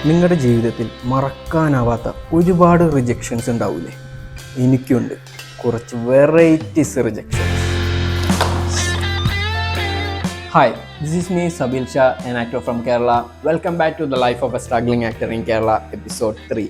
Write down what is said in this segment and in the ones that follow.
നിങ്ങളുടെ ജീവിതത്തിൽ മറക്കാനാവാത്ത ഒരുപാട് റിജക്ഷൻസ് ഉണ്ടാവില്ലേ? എനിക്കുണ്ട് കുറച്ച് varieties rejections. Hi, this is me Sabil Shah, an actor from Kerala. Welcome back to the life of a struggling actor in Kerala, episode 3.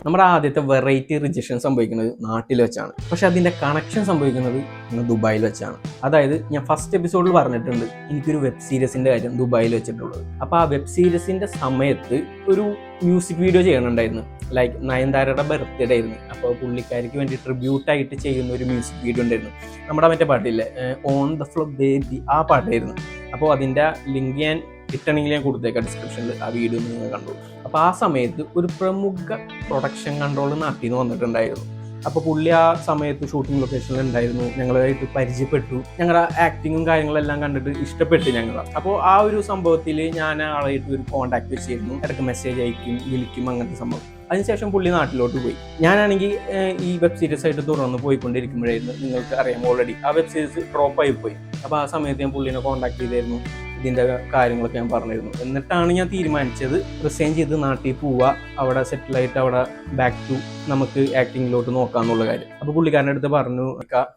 നമ്മുടെ ആദ്യത്തെ വെറൈറ്റി റിജക്ഷൻ സംഭവിക്കുന്നത് നാട്ടിൽ വെച്ചാണ്. പക്ഷെ അതിൻ്റെ കണക്ഷൻ സംഭവിക്കുന്നത് ദുബായിൽ വെച്ചാണ്. അതായത് ഞാൻ ഫസ്റ്റ് എപ്പിസോഡിൽ പറഞ്ഞിട്ടുണ്ട് എനിക്കൊരു വെബ് സീരീസിൻ്റെ കാര്യം ദുബായിൽ വെച്ചിട്ടുള്ളത്. അപ്പോൾ ആ വെബ് സീരീസിൻ്റെ സമയത്ത് ഒരു മ്യൂസിക് വീഡിയോ ചെയ്യണുണ്ടായിരുന്നു. ലൈക്ക് നയൻതാരയുടെ ബർത്ത്ഡേ ആയിരുന്നു. അപ്പോൾ പുള്ളിക്കാരിക്ക് വേണ്ടി ട്രിബ്യൂട്ടായിട്ട് ചെയ്യുന്ന ഒരു മ്യൂസിക് വീഡിയോ ഉണ്ടായിരുന്നു. നമ്മുടെ മറ്റേ പാട്ടില്ലേ, ഓൺ ദ ഫ്ലോ ബേബി, ആ പാട്ടായിരുന്നു. അപ്പോൾ അതിൻ്റെ ലിങ്ക് ഞാൻ കിട്ടണമെങ്കിൽ ഞാൻ കൊടുത്തേക്കാം ഡിസ്ക്രിപ്ഷനിൽ. ആ വീഡിയോ നിങ്ങൾ കണ്ടു. അപ്പോൾ ആ സമയത്ത് ഒരു പ്രമുഖ പ്രൊഡക്ഷൻ കൺട്രോൾ നാട്ടിൽ നിന്ന് വന്നിട്ടുണ്ടായിരുന്നു. അപ്പോൾ പുള്ളി ആ സമയത്ത് ഷൂട്ടിംഗ് ലൊക്കേഷനിൽ ഉണ്ടായിരുന്നു. ഞങ്ങളായിട്ട് പരിചയപ്പെട്ടു. ഞങ്ങളുടെ ആക്ടിങ്ങും കാര്യങ്ങളെല്ലാം കണ്ടിട്ട് ഇഷ്ടപ്പെട്ടു ഞങ്ങൾ. അപ്പോൾ ആ ഒരു സംഭവത്തിൽ ഞാൻ ആളായിട്ട് ഒരു കോൺടാക്ട് വെച്ചിരുന്നു. ഇടയ്ക്ക് മെസ്സേജ് അയക്കും, വിളിക്കും, അങ്ങനത്തെ സംഭവം. അതിനുശേഷം പുള്ളി നാട്ടിലോട്ട് പോയി. ഞാനാണെങ്കിൽ ഈ വെബ് സീരീസ് ആയിട്ട് തുറന്ന് പോയിക്കൊണ്ടിരിക്കുമ്പോഴായിരുന്നു, നിങ്ങൾക്ക് അറിയാം ഓൾറെഡി ആ വെബ് സീരീസ് ഡ്രോപ്പ് ആയി പോയി. അപ്പോൾ ആ സമയത്ത് ഞാൻ പുള്ളിനെ കോൺടാക്ട് ചെയ്തായിരുന്നു. ഇതിൻ്റെ കാര്യങ്ങളൊക്കെ ഞാൻ പറഞ്ഞിരുന്നു. എന്നിട്ടാണ് ഞാൻ തീരുമാനിച്ചത് റിസൈൻ ചെയ്ത് നാട്ടിൽ പോവുക, അവിടെ സെറ്റിലായിട്ട് അവിടെ ബാക്ക് ടു നമുക്ക് ആക്ടിങ്ങിലോട്ട് നോക്കാമെന്നുള്ള കാര്യം. അപ്പോൾ പുള്ളിക്കാരൻ്റെ അടുത്ത് പറഞ്ഞു,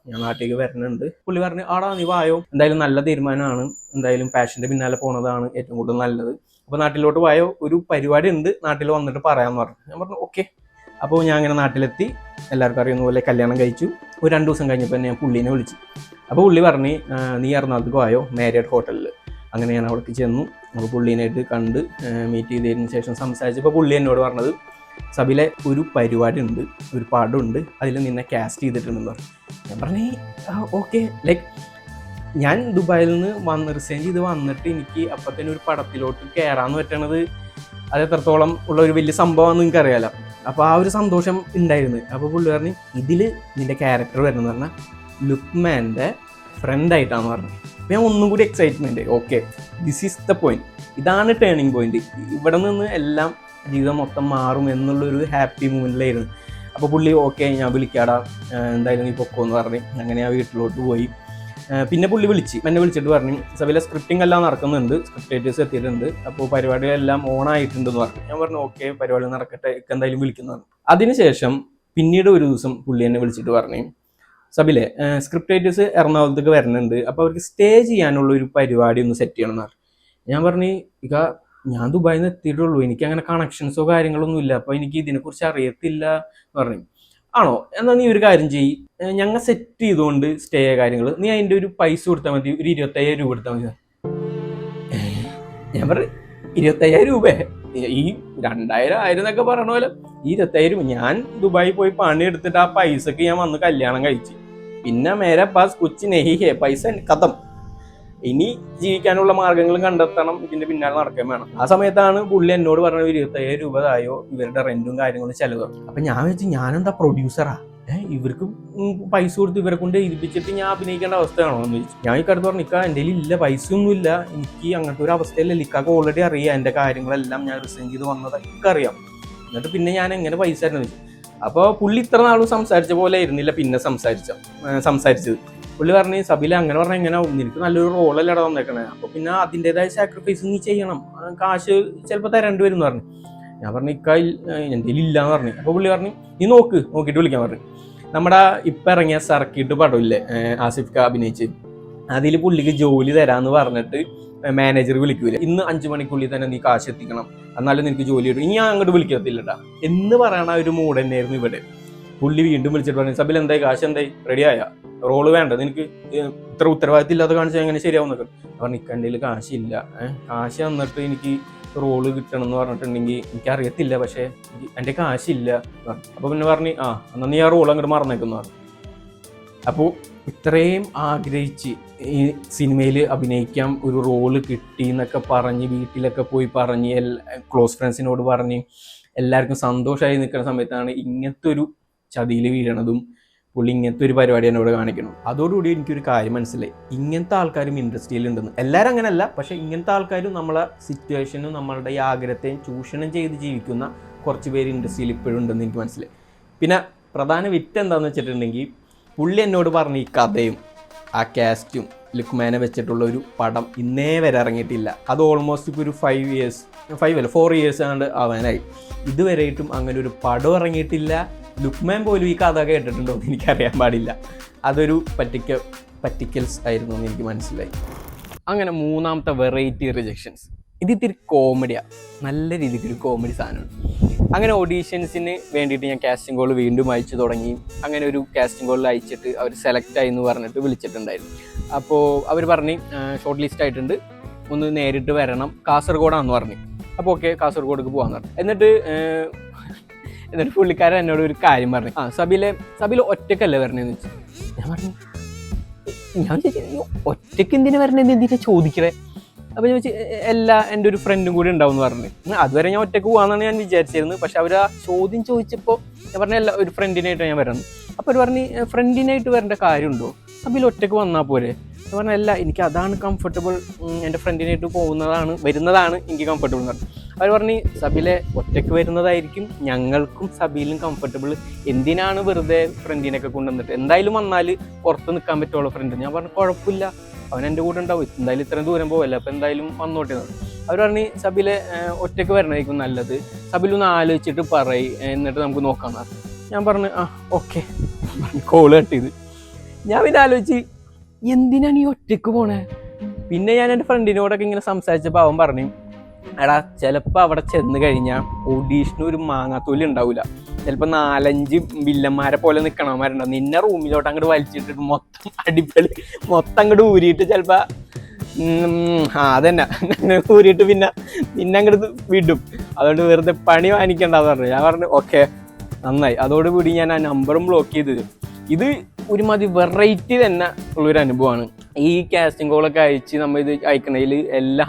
ഞാൻ നാട്ടിലേക്ക് വരുന്നുണ്ട്. പുള്ളി പറഞ്ഞു, ആടാ നീ വായോ, എന്തായാലും നല്ല തീരുമാനമാണ്, എന്തായാലും പാഷൻ്റെ പിന്നാലെ പോണതാണ് ഏറ്റവും കൂടുതൽ നല്ലത്. അപ്പോൾ നാട്ടിലോട്ട് വായോ, ഒരു പരിപാടി ഉണ്ട്, നാട്ടിൽ വന്നിട്ട് പറയാമെന്ന് പറഞ്ഞു. ഞാൻ പറഞ്ഞു ഓക്കെ. അപ്പോൾ ഞാൻ അങ്ങനെ നാട്ടിലെത്തി. എല്ലാവർക്കും അറിയുന്ന പോലെ കല്യാണം കഴിച്ചു. ഒരു 2 ദിവസം കഴിഞ്ഞപ്പോൾ ഞാൻ പുള്ളീനെ വിളിച്ചു. അപ്പോൾ പുള്ളി പറഞ്ഞു, നീ എറണാകുളത്തേക്ക് വായോ, മാരിയറ്റ് ഹോട്ടലിൽ. അങ്ങനെ ഞാൻ അവിടേക്ക് ചെന്നു. അപ്പോൾ പുള്ളീനായിട്ട് കണ്ട് മീറ്റ് ചെയ്തതിന് ശേഷം സംസാരിച്ചപ്പോൾ പുള്ളി എന്നോട് പറഞ്ഞത്, സബിലെ ഒരു പരിപാടി ഉണ്ട്, ഒരു പടമുണ്ട്, അതിൽ നിന്നെ കാസ്റ്റ് ചെയ്തിട്ടുണ്ടെന്ന് പറഞ്ഞു. ഞാൻ പറഞ്ഞു ഓക്കെ. ലൈക്ക് ഞാൻ ദുബായിൽ നിന്ന് റിസൈൻ ചെയ്ത് വന്നിട്ട് എനിക്ക് അപ്പം തന്നെ ഒരു പടത്തിലോട്ട് കയറാമെന്ന് പറ്റണത് അത് എത്രത്തോളം ഉള്ള ഒരു വലിയ സംഭവമാണെന്ന് എനിക്കറിയാലോ. അപ്പോൾ ആ ഒരു സന്തോഷം ഉണ്ടായിരുന്നു. അപ്പോൾ പുള്ളി പറഞ്ഞു, ഇതിൽ നിൻ്റെ ക്യാരക്ടർ വരുന്നത് പറഞ്ഞാൽ ലുക്മാൻ്റെ ഫ്രണ്ടായിട്ടാണെന്ന് പറഞ്ഞു. അപ്പോൾ ഞാൻ ഒന്നും കൂടി excitement. Okay, this is the point, ഇതാണ് ടേണിംഗ് പോയിന്റ്, ഇവിടെ നിന്ന് എല്ലാം ജീവിതം മൊത്തം മാറും എന്നുള്ളൊരു ഹാപ്പി മൂമെൻറ്റിലായിരുന്നു. അപ്പോൾ പുള്ളി ഓക്കെ ഞാൻ വിളിക്കാടാ, എന്തായാലും നീ പൊക്കോന്ന് പറഞ്ഞു. അങ്ങനെ ആ വീട്ടിലോട്ട് പോയി. പിന്നെ പുള്ളി എന്നെ വിളിച്ചിട്ട് പറഞ്ഞു, സബിലെ സ്ക്രിപ്റ്റിംഗ് എല്ലാം നടക്കുന്നുണ്ട്, സ്ക്രിപ്റ്റ് റൈറ്റേഴ്സ് എത്തിയിട്ടുണ്ട്, അപ്പോൾ പരിപാടികളെല്ലാം ഓണായിട്ടുണ്ടെന്ന് പറഞ്ഞു. ഞാൻ പറഞ്ഞു ഓക്കെ, പരിപാടി നടക്കട്ടെ, എന്തായാലും വിളിക്കുന്നു പറഞ്ഞു. അതിനുശേഷം പിന്നീട് ഒരു ദിവസം പുള്ളി എന്നെ വിളിച്ചിട്ട് പറഞ്ഞു, സബിലെ സ്ക്രിപ്റ്റ് റൈറ്റേഴ്സ് എറണാകുളത്തേക്ക് വരുന്നുണ്ട്, അപ്പോൾ അവർക്ക് സ്റ്റേ ചെയ്യാനുള്ള ഒരു പരിപാടി ഒന്ന് സെറ്റ് ചെയ്യണം എന്ന് പറഞ്ഞു. ഞാൻ പറഞ്ഞു, ഞാൻ ദുബായിൽ നിന്ന് എത്തിയിട്ടുള്ളൂ, എനിക്ക് അങ്ങനെ കണക്ഷൻസോ കാര്യങ്ങളൊന്നും ഇല്ല, അപ്പോൾ എനിക്ക് ഇതിനെക്കുറിച്ച് അറിയത്തില്ല എന്ന് പറഞ്ഞു. ആണോ, എന്നാൽ നീ ഒരു കാര്യം ചെയ്യ്, ഞങ്ങൾ സെറ്റ് ചെയ്തുകൊണ്ട് സ്റ്റേ കാര്യങ്ങൾ, നീ അതിൻ്റെ ഒരു പൈസ കൊടുത്താൽ മതി, ഒരു 25,000 രൂപ കൊടുത്താൽ മതി. ഞാൻ പറഞ്ഞു 25,000 രൂപ, ഈ 2,000 എന്നൊക്കെ പറഞ്ഞ പോലെ 25,000. ഞാൻ ദുബായി പോയി പണി എടുത്തിട്ട് ആ പൈസക്ക് ഞാൻ വന്ന് കല്യാണം കഴിച്ചു. പിന്നെ മേരെ പാസ് കുച്ച് നെഹി ഹേ, പൈസ കഥം, ഇനി ജീവിക്കാനുള്ള മാർഗങ്ങളും കണ്ടെത്തണം, ഇതിന്റെ പിന്നാലെ നടക്കാൻ വേണം. ആ സമയത്താണ് പുള്ളി എന്നോട് പറഞ്ഞത് 25,000 രൂപ തായോ, ഇവരുടെ റെന്റും കാര്യങ്ങളും ചെലവ്. അപ്പൊ ഞാൻ വെച്ച് ഞാനെന്താ പ്രൊഡ്യൂസറാ, ഇവർക്ക് പൈസ കൊടുത്ത് ഇവരെ കൊണ്ട് ഇരിപ്പിച്ചിട്ട് ഞാൻ അഭിനയിക്കേണ്ട അവസ്ഥയാണോ എന്ന് ചോദിച്ചു. ഞാൻ ഇക്കടുത്ത് പറഞ്ഞു, എൻ്റെ ഇല്ല, പൈസ ഒന്നും ഇല്ല, എനിക്ക് അങ്ങനത്തെ ഒരു അവസ്ഥയിലല്ല, ഇക്കാക്ക് ഓൾറെഡി അറിയാം എൻ്റെ കാര്യങ്ങളെല്ലാം, ഞാൻ റിസൈൻ ചെയ്ത് വന്നതൊക്കെ അറിയാം, എന്നിട്ട് പിന്നെ ഞാൻ എങ്ങനെ പൈസ ആയിരുന്നു ചോദിച്ചു. അപ്പോൾ പുള്ളി ഇത്ര നാളും സംസാരിച്ച പോലെ ആയിരുന്നില്ല പിന്നെ സംസാരിച്ചത്. പുള്ളി പറഞ്ഞു, സബില അങ്ങനെ പറഞ്ഞാൽ എങ്ങനെ, നിനക്ക് നല്ലൊരു റോളല്ലടാ വന്നേക്കണേ, അപ്പോൾ പിന്നെ അതിൻ്റെതായ സാക്രിഫൈസ് നീ ചെയ്യണം, കാശ് ചിലപ്പോൾ തരേണ്ടി വരും എന്ന് പറഞ്ഞു. ഞാൻ പറഞ്ഞു എൻ്റെ ഇല്ലാന്ന് പറഞ്ഞു. അപ്പോൾ പുള്ളി പറഞ്ഞു, നീ നോക്കിയിട്ട് വിളിക്കാൻ പറഞ്ഞു. നമ്മുടെ ഇപ്പം ഇറങ്ങിയ സർക്കിട്ട് പടമില്ലേ, ആസിഫ് ഖാൻ അഭിനയിച്ച്, അതിൽ പുള്ളിക്ക് ജോലി തരാമെന്ന് പറഞ്ഞിട്ട് മാനേജർ വിളിക്കൂല, ഇന്ന് 5 മണിക്കുള്ളിൽ തന്നെ നീ കാശ് എത്തിക്കണം, എന്നാലും നിനക്ക് ജോലി കിട്ടും, ഇനി ഞാൻ അങ്ങോട്ട് വിളിക്കത്തില്ലട്ടാ എന്ന് പറയണ ഒരു മൂഡ് തന്നെയായിരുന്നു ഇവിടെ. പുള്ളി വീണ്ടും വിളിച്ചിട്ട് പറഞ്ഞു, സബിൽ എന്തായി, കാശ് എന്തായി, റെഡിയായ, റോള് വേണ്ട, നിനക്ക് ഇത്ര ഉത്തരവാദിത്തം ഇല്ലാതെ കാണിച്ചാൽ എങ്ങനെ ശരിയാവും എന്നൊക്കെ പറഞ്ഞു. നിൽക്കേണ്ടതിൽ കാശില്ല, കാശ് തന്നിട്ട് എനിക്ക് റോള് കിട്ടണം എന്ന് പറഞ്ഞിട്ടുണ്ടെങ്കിൽ എനിക്കറിയത്തില്ല, പക്ഷേ എൻ്റെ കാശില്ല. അപ്പോൾ പിന്നെ പറഞ്ഞു, എന്നാൽ നീ ആ റോൾ അങ്ങോട്ട് മറന്നേക്കെന്ന് പറഞ്ഞു. അപ്പോൾ ഇത്രയും ആഗ്രഹിച്ച് ഈ സിനിമയിൽ അഭിനയിക്കാം, ഒരു റോള് കിട്ടി എന്നൊക്കെ പറഞ്ഞ് വീട്ടിലൊക്കെ പോയി പറഞ്ഞ് ക്ലോസ് ഫ്രണ്ട്സിനോട് പറഞ്ഞ് എല്ലാവർക്കും സന്തോഷമായി നിൽക്കുന്ന സമയത്താണ് ഇങ്ങനത്തെ ഒരു ചതിയിൽ വീഴണതും പുള്ളി ഇങ്ങനത്തെ ഒരു പരിപാടി എന്നോട് കാണിക്കണം. അതോടുകൂടി എനിക്കൊരു കാര്യം മനസ്സിലായി, ഇങ്ങനത്തെ ആൾക്കാരും ഇൻഡസ്ട്രിയിൽ ഉണ്ടെന്ന്. എല്ലാവരും അങ്ങനെയല്ല, പക്ഷേ ഇങ്ങനത്തെ ആൾക്കാരും നമ്മളെ സിറ്റുവേഷനും നമ്മളുടെ ഈ ആഗ്രഹത്തെയും ചൂഷണം ചെയ്ത് ജീവിക്കുന്ന കുറച്ച് പേര് ഇൻഡസ്ട്രിയിൽ ഇപ്പോഴും ഉണ്ടെന്ന് എനിക്ക് മനസ്സിലായി. പിന്നെ പ്രധാന വിറ്റ് എന്താണെന്ന് വെച്ചിട്ടുണ്ടെങ്കിൽ, പുള്ളി എന്നോട് പറഞ്ഞ ഈ കഥയും ആ കാസ്റ്റും ലുക്മാനെ വെച്ചിട്ടുള്ള ഒരു പടം ഇന്നേ വരെ ഇറങ്ങിയിട്ടില്ല. അത് ഓൾമോസ്റ്റ് ഇപ്പോൾ ഒരു 4 ഇയേഴ്സ് ആണ്ട് ആവാനായി. ഇതുവരെയായിട്ടും അങ്ങനെ ഒരു പടം ഇറങ്ങിയിട്ടില്ല. ലുക്മാൻ പോലും ഈ കഥ കേട്ടിട്ടുണ്ടോ എന്ന് എനിക്കറിയാൻ പാടില്ല. അതൊരു പറ്റിക്കൽസ് ആയിരുന്നു എന്ന് എനിക്ക് മനസ്സിലായി. അങ്ങനെ മൂന്നാമത്തെ വെറൈറ്റി റിജക്ഷൻസ്. ഇത് ഇത്തിരി കോമഡിയാണ്, നല്ല രീതിക്കൊരു കോമഡി സാധനമാണ്. അങ്ങനെ ഓഡീഷൻസിന് വേണ്ടിയിട്ട് ഞാൻ കാസ്റ്റിംഗ് കോൾ വീണ്ടും അയച്ചു തുടങ്ങി. അങ്ങനെ ഒരു കാസ്റ്റിംഗ് കോളിൽ അയച്ചിട്ട് അവർ സെലക്ട് ആയി എന്ന് പറഞ്ഞിട്ട് വിളിച്ചിട്ടുണ്ടായിരുന്നു. അപ്പോൾ അവർ പറഞ്ഞ് ഷോർട്ട് ലിസ്റ്റ് ആയിട്ടുണ്ട്, ഒന്ന് നേരിട്ട് വരണം, കാസർഗോഡാണെന്ന് പറഞ്ഞു. അപ്പോൾ ഓക്കെ, കാസർഗോഡേക്ക് പോകാമെന്ന് പറഞ്ഞു. എന്നിട്ട് പുള്ളിക്കാരൻ എന്നോട് ഒരു കാര്യം പറഞ്ഞു, സബില ഒറ്റക്കല്ലേ വരണേന്ന് വെച്ചു. ഞാൻ ചോദിച്ചു ഒറ്റയ്ക്ക് എന്തിനാ വരണേന്ന് എന്തിനാ ചോദിക്കണേ. അപ്പോൾ ഞാൻ ചോദിച്ചു എൻ്റെ ഒരു ഫ്രണ്ടും കൂടി ഉണ്ടാവും എന്ന് പറഞ്ഞു. അതുവരെ ഞാൻ ഒറ്റയ്ക്ക് പോകാമെന്നാണ് ഞാൻ വിചാരിച്ചിരുന്നത്. പക്ഷെ അവർ ആ ചോദ്യം ചോദിച്ചപ്പോൾ ഞാൻ പറഞ്ഞ ഒരു ഫ്രണ്ടിനായിട്ടാണ് ഞാൻ വരുന്നത്. അപ്പോൾ അവർ പറഞ്ഞ് ഫ്രണ്ടിനായിട്ട് വരേണ്ട കാര്യമുണ്ടോ, സബിൽ ഒറ്റയ്ക്ക് വന്നാൽ പോരെ. ഞാൻ പറഞ്ഞല്ല, എനിക്ക് അതാണ് കംഫർട്ടബിൾ, എൻ്റെ ഫ്രണ്ടിനായിട്ട് വരുന്നതാണ് എനിക്ക് കംഫർട്ടബിൾ എന്ന് പറഞ്ഞു. അവർ പറഞ്ഞ് സബിലെ ഒറ്റയ്ക്ക് വരുന്നതായിരിക്കും ഞങ്ങൾക്കും സബിലും കംഫർട്ടബിൾ, എന്തിനാണ് വെറുതെ ഫ്രണ്ടിനൊക്കെ കൊണ്ടുവന്നിട്ട്, എന്തായാലും വന്നാൽ പുറത്ത് നിൽക്കാൻ പറ്റുള്ളൂ ഫ്രണ്ട്. ഞാൻ പറഞ്ഞു കുഴപ്പമില്ല, അവൻ എൻ്റെ കൂടെ ഉണ്ടാവും, എന്തായാലും ഇത്രയും ദൂരം പോവല്ല, അപ്പോൾ എന്തായാലും വന്നോട്ടെ എന്ന് പറഞ്ഞു. അവർ പറഞ്ഞ് സബിലെ ഒറ്റയ്ക്ക് വരണമായിരിക്കും നല്ലത്, സബിലൊന്ന് ആലോചിച്ചിട്ട് എന്നിട്ട് നമുക്ക് നോക്കാമെന്ന് പറഞ്ഞു. ഞാൻ പറഞ്ഞു ഓക്കെ കോള് കട്ട് ചെയ്ത്. ഞാൻ പിന്നെ ആലോചിച്ച് എന്തിനാണ് ഈ ഒറ്റയ്ക്ക് പോണേ. പിന്നെ ഞാൻ എൻ്റെ ഫ്രണ്ടിനോടൊക്കെ ഇങ്ങനെ സംസാരിച്ചപ്പോൾ അവൻ പറഞ്ഞു, എടാ ചിലപ്പോൾ അവിടെ ചെന്ന് കഴിഞ്ഞാൽ ഓഡീഷന് ഒരു മാങ്ങാത്തോലി ഉണ്ടാവില്ല, ചിലപ്പോൾ 4-5 വില്ലന്മാരെ പോലെ നിൽക്കണമാരുണ്ടാവും, നിന്നെ റൂമിലോട്ട് അങ്ങോട്ട് വലിച്ചിട്ടിട്ട് മൊത്തം അടിപൊളി മൊത്തം അങ്ങോട്ട് ഊരിയിട്ട് ചിലപ്പോൾ അതന്നെ ഊരിയിട്ട് പിന്നെ അങ്ങോട്ട് വിടും, അതുകൊണ്ട് വെറുതെ പണി വാങ്ങിക്കണ്ടെന്ന് പറഞ്ഞു. ഞാൻ പറഞ്ഞു ഓക്കെ നന്നായി. അതോടുകൂടി ഞാൻ ആ നമ്പറും ബ്ലോക്ക് ചെയ്ത്. ഇത് ഒരുമാതിരി വെറൈറ്റി തന്നെ ഉള്ളൊരു അനുഭവമാണ്. ഈ കാസ്റ്റിംഗ് കോളൊക്കെ അയച്ച് നമ്മൾ ഇത് അയക്കണതിൽ എല്ലാം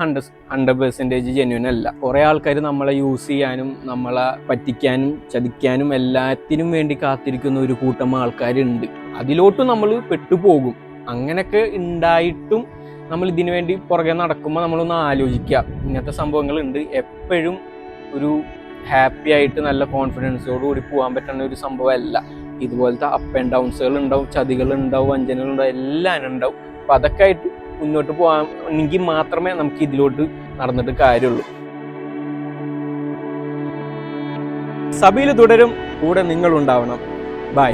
100% ജെന്യൂൻ അല്ല. കുറേ ആൾക്കാർ നമ്മളെ യൂസ് ചെയ്യാനും നമ്മളെ പറ്റിക്കാനും ചതിക്കാനും എല്ലാത്തിനും വേണ്ടി കാത്തിരിക്കുന്ന ഒരു കൂട്ടം ആൾക്കാരുണ്ട്. അതിലോട്ട് നമ്മൾ പെട്ടുപോകും. അങ്ങനെയൊക്കെ ഉണ്ടായിട്ടും നമ്മൾ ഇതിനു വേണ്ടി പുറകെ നടക്കുമ്പോൾ നമ്മളൊന്ന് ആലോചിക്കുക, ഇങ്ങനത്തെ സംഭവങ്ങളുണ്ട്. എപ്പോഴും ഒരു ഹാപ്പി ആയിട്ട് നല്ല കോൺഫിഡൻസോടുകൂടി പോകാൻ പറ്റുന്ന ഒരു സംഭവമല്ല. ഇതുപോലത്തെ അപ്പ് ആൻഡ് ഡൗൺസുകൾ ഉണ്ടാവും, ചതികളുണ്ടാവും, വഞ്ചനകളുണ്ടാവും, എല്ലാം ഉണ്ടാവും. അപ്പം അതൊക്കെ ആയിട്ട് മുന്നോട്ട് പോകാമെങ്കിൽ മാത്രമേ നമുക്ക് ഇതിലോട്ട് നടന്നിട്ട് കാര്യമുള്ളൂ. സബീൽ തുടരും, കൂടെ നിങ്ങളുണ്ടാവണം. ബൈ.